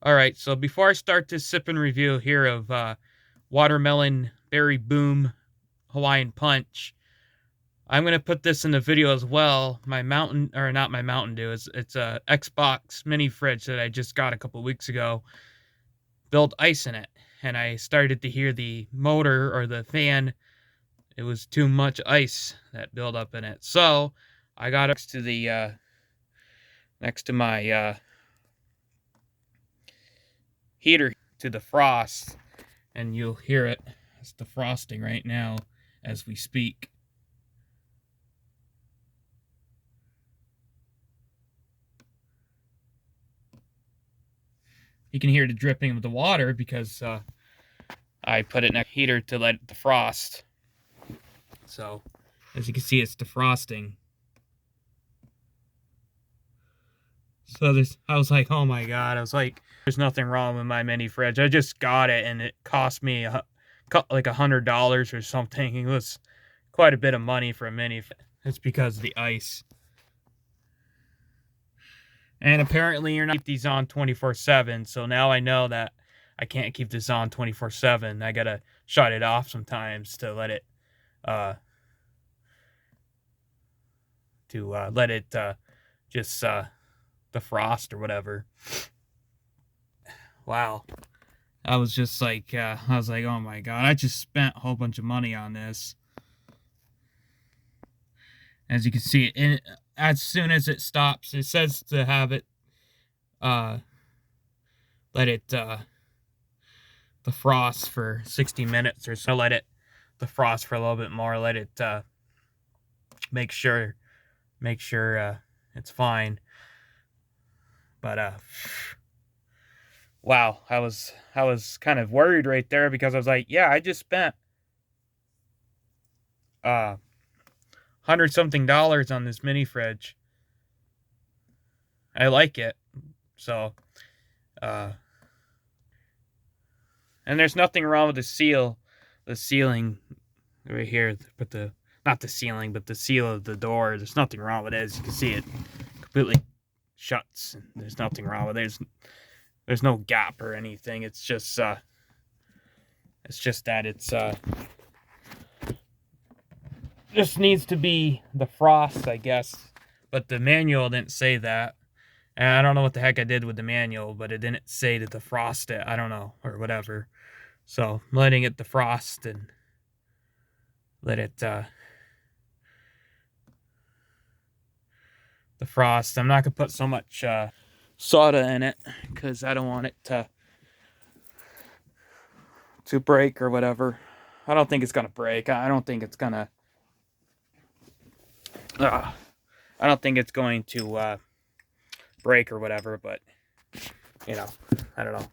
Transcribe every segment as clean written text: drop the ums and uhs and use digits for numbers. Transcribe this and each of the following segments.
All right, so before I start this sip and review here of Watermelon Berry Boom Hawaiian Punch, I'm gonna put this in the video as well. My Mountain, or not my Mountain Dew, it's a Xbox mini fridge that I just got a couple weeks ago. Built ice in it, and I started to hear the motor or the fan. It was too much ice that built up in it, so I got next to the next to my heater to the frost, and you'll hear it. It's defrosting right now as we speak. You can hear the dripping of the water because I put it in a heater to let it defrost. So, as you can see, it's defrosting. So I was like, oh my god! I was like, there's nothing wrong with my mini fridge. I just got it, and it cost me like $100 or something. It was quite a bit of money for a mini. It's because of the ice. And apparently you're not keep these on 24/7, so now I know that I can't keep this on 24/7. I gotta shut it off sometimes to let it uh just defrost or whatever. Wow. I was just like I was like, oh my god, I just spent a whole bunch of money on this. As you can see, as soon as it stops, it says to have it let it defrost for 60 minutes or so. Let it defrost for a little bit more. Let it make sure it's fine. But wow, I was kind of worried right there because I was like, yeah, I just spent $100 something on this mini fridge. I like it. So and there's nothing wrong with the ceiling right here, but not the ceiling, but the seal of the door. There's nothing wrong with it. As you can see, it completely shuts. And there's nothing wrong with it. There's no gap or anything. It's just that it's just needs to be the frost, I guess. But the manual didn't say that. And I don't know what the heck I did with the manual, but it didn't say to defrost it. I don't know, or whatever. So I'm letting it defrost and let it defrost. I'm not gonna put so much soda in it because I don't want it to break or whatever. I don't think it's gonna break. I don't think it's gonna. I don't think it's going to break or whatever. But I don't know.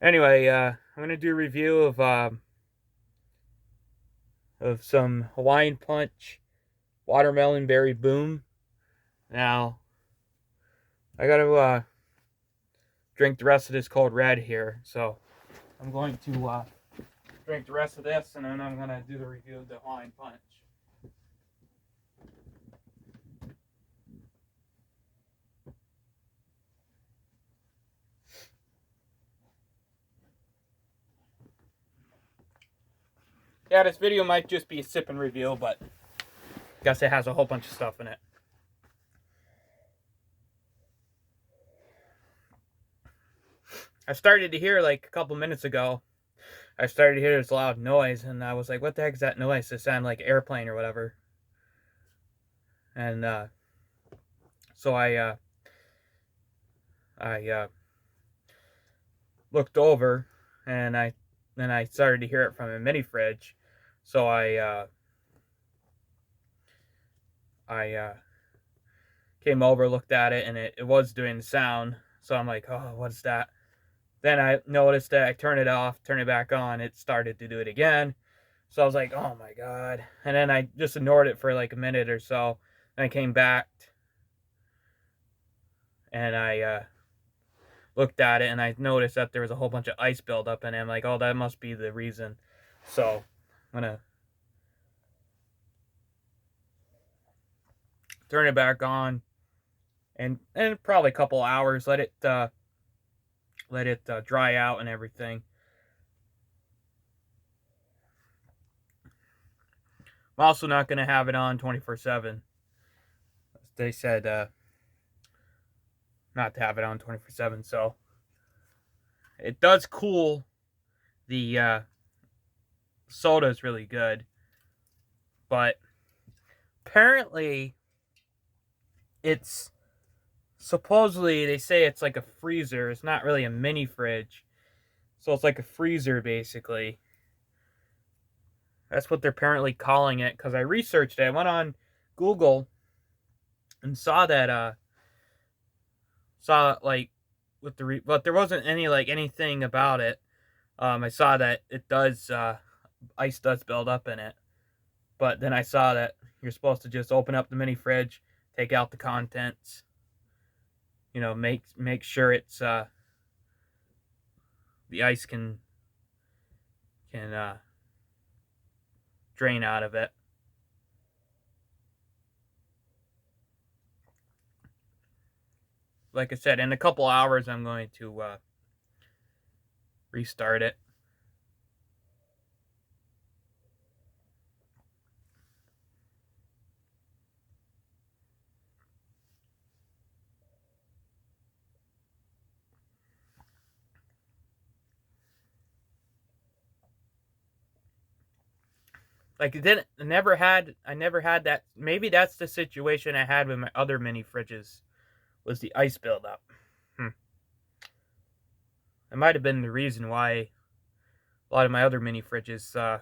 Anyway, I'm gonna do a review of some Hawaiian Punch Watermelon Berry Boom. Now, I gotta drink the rest of this cold red here, so I'm going to drink the rest of this, and then I'm gonna do the review of the Hawaiian Punch. Yeah, this video might just be a sip and review, but I guess it has a whole bunch of stuff in it. I started to hear, like, a couple minutes ago, I started to hear this loud noise, and I was like, what the heck is that noise? It sounded like airplane or whatever. And so I looked over, and then I started to hear it from a mini fridge. So I came over, looked at it, and it was doing the sound. So I'm like, oh, what's that? Then I noticed that I turn it off, turn it back on, it started to do it again. So I was like, oh my god. And then I just ignored it for like a minute or so. And I came back and I looked at it, and I noticed that there was a whole bunch of ice buildup, and I'm like, oh, that must be the reason. So I'm gonna turn it back on, and probably a couple hours, let it let it dry out and everything. I'm also not going to have it on 24/7. They said not to have it on 24/7, so it does cool. The soda is really good, but apparently it's supposedly, they say it's like a freezer. It's not really a mini fridge, so it's like a freezer basically. That's what they're apparently calling it, because I researched it. I went on Google and saw that like with but there wasn't any like anything about it. I saw that it does ice does build up in it, but then I saw that you're supposed to just open up the mini fridge, take out the contents, make sure it's the ice can drain out of it. Like I said, in a couple hours I'm going to restart it. Like I never had that. Maybe that's the situation I had with my other mini fridges, was the ice buildup. It might have been the reason why a lot of my other mini fridges, the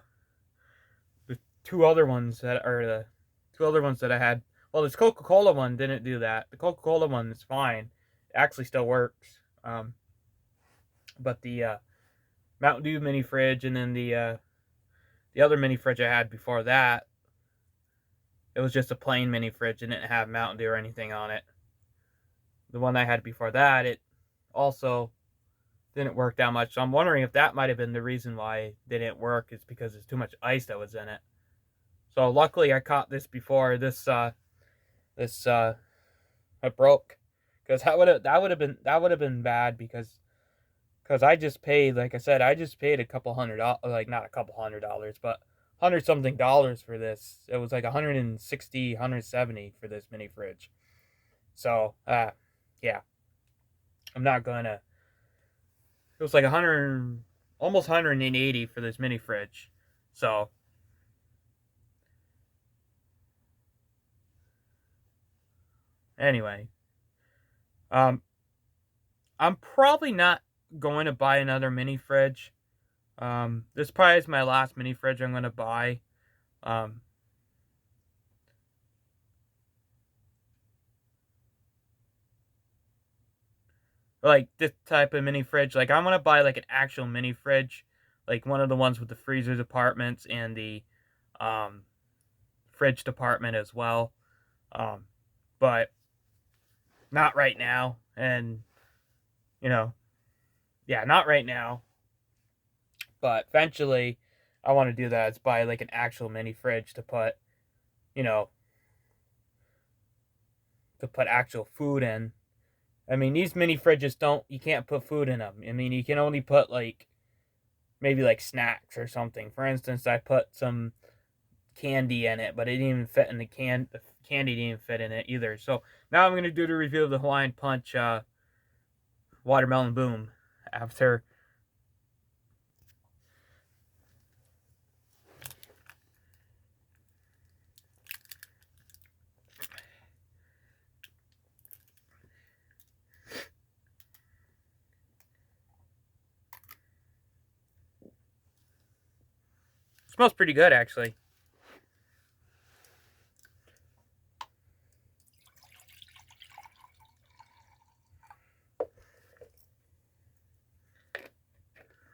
two other ones that I had. Well, this Coca-Cola one didn't do that. The Coca-Cola one is fine. It actually still works. But the Mountain Dew mini fridge, and then the other mini fridge I had before that, it was just a plain mini fridge and didn't have Mountain Dew or anything on it. The one I had before that, it also didn't work that much. So I'm wondering if that might have been the reason why it didn't work, is because there's too much ice that was in it. So luckily I caught this before this it broke, because that would have been bad, because I just paid, like I said, I just paid a couple $100, like not a couple $100, but $100 something for this. It was like 160, 170 for this mini fridge. So yeah, I'm not gonna. It was like 100, almost 180 for this mini fridge. So anyway, I'm probably not going to buy another mini fridge. This probably is my last mini fridge I'm going to buy. Like this type of mini fridge. Like I want to buy like an actual mini fridge, like one of the ones with the freezer departments and the fridge department as well. But not right now. And yeah, not right now. But eventually, I want to do that. Is buy like an actual mini fridge to put, you know, actual food in. I mean, these mini fridges you can't put food in them. I mean, you can only put like maybe like snacks or something. For instance, I put some candy in it, but it didn't even fit in the can. The candy didn't even fit in it either. So now I'm going to do the review of the Hawaiian Punch Watermelon Boom after. It smells pretty good, actually.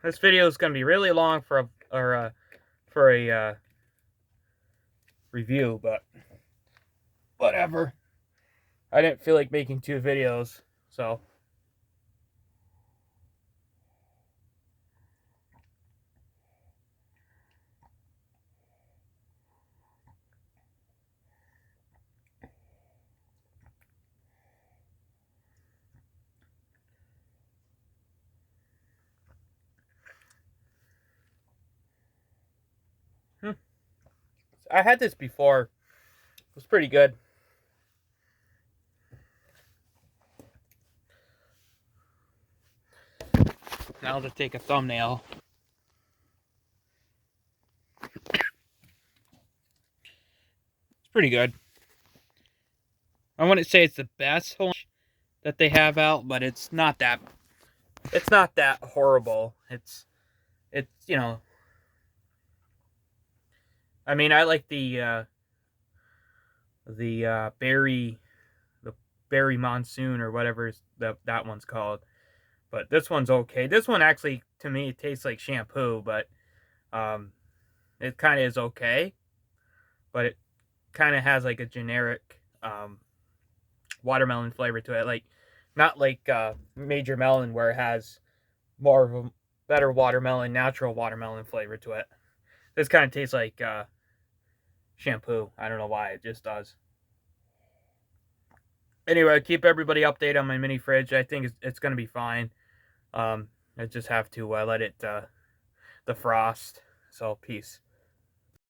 This video is going to be really long for a review, but whatever. I didn't feel like making 2 videos, so. I had this before. It was pretty good. Now to take a thumbnail. It's pretty good. I wouldn't say it's the best that they have out, but it's not that horrible. It's you know, I mean, I like the berry monsoon or whatever that one's called. But this one's okay. This one actually, to me, it tastes like shampoo, but it kind of is okay. But it kind of has like a generic watermelon flavor to it, like not like Major Melon where it has more of a better watermelon, natural watermelon flavor to it. This kind of tastes like shampoo. I don't know why, it just does. Anyway, I keep everybody updated on my mini fridge. I think it's going to be fine. I just have to let it defrost. So, peace.